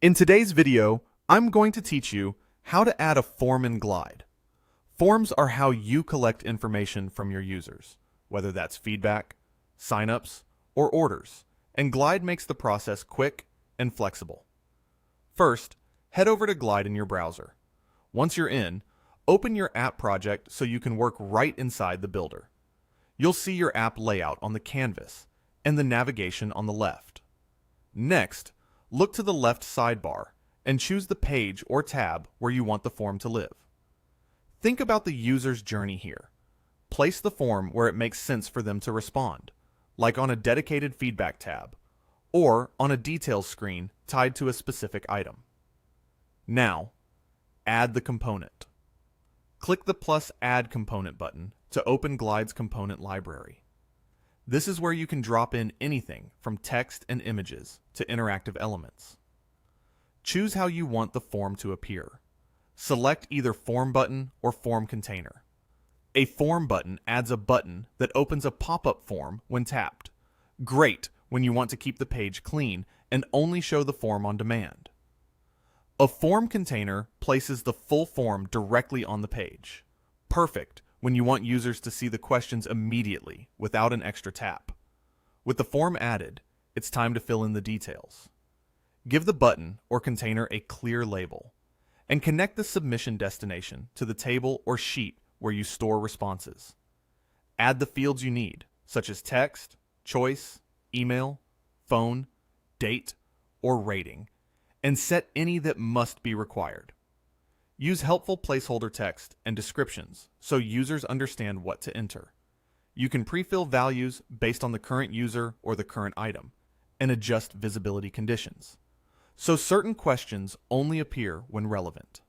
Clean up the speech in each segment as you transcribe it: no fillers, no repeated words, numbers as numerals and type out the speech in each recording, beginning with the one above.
In today's video, I'm going to teach you how to add a form in Glide. Forms are how you collect information from your users, whether that's feedback, signups, or orders, and Glide makes the process quick and flexible. First, head over to Glide in your browser. Once you're in, open your app project so you can work right inside the builder. You'll see your app layout on the canvas and the navigation on the left. Next, look to the left sidebar and choose the page or tab where you want the form to live. Think about the user's journey here. Place the form where it makes sense for them to respond, like on a dedicated feedback tab, or on a details screen tied to a specific item. Now, add the component. Click the plus Add Component button to open Glide's component library. This is where you can drop in anything from text and images to interactive elements. Choose how you want the form to appear. Select either Form button or Form container. A Form button adds a button that opens a pop-up form when tapped. Great when you want to keep the page clean and only show the form on demand. A Form container places the full form directly on the page. Perfect when you want users to see the questions immediately without an extra tap. With the form added, it's time to fill in the details. Give the button or container a clear label, and connect the submission destination to the table or sheet where you store responses. Add the fields you need, such as text, choice, email, phone, date, or rating, and set any that must be required. Use helpful placeholder text and descriptions so users understand what to enter. You can pre-fill values based on the current user or the current item, and adjust visibility conditions, so certain questions only appear when relevant.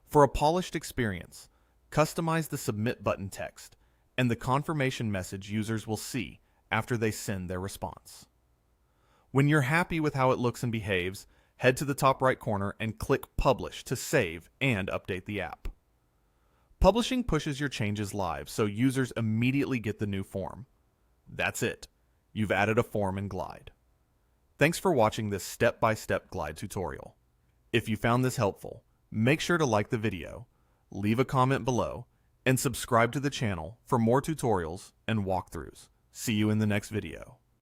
For a polished experience, customize the Submit button text and the confirmation message users will see after they send their response. When you're happy with how it looks and behaves, head to the top right corner and click Publish to save and update the app. Publishing pushes your changes live so users immediately get the new form. That's it. You've added a form in Glide. Thanks for watching this step-by-step Glide tutorial. If you found this helpful, make sure to like the video, leave a comment below, and subscribe to the channel for more tutorials and walkthroughs. See you in the next video.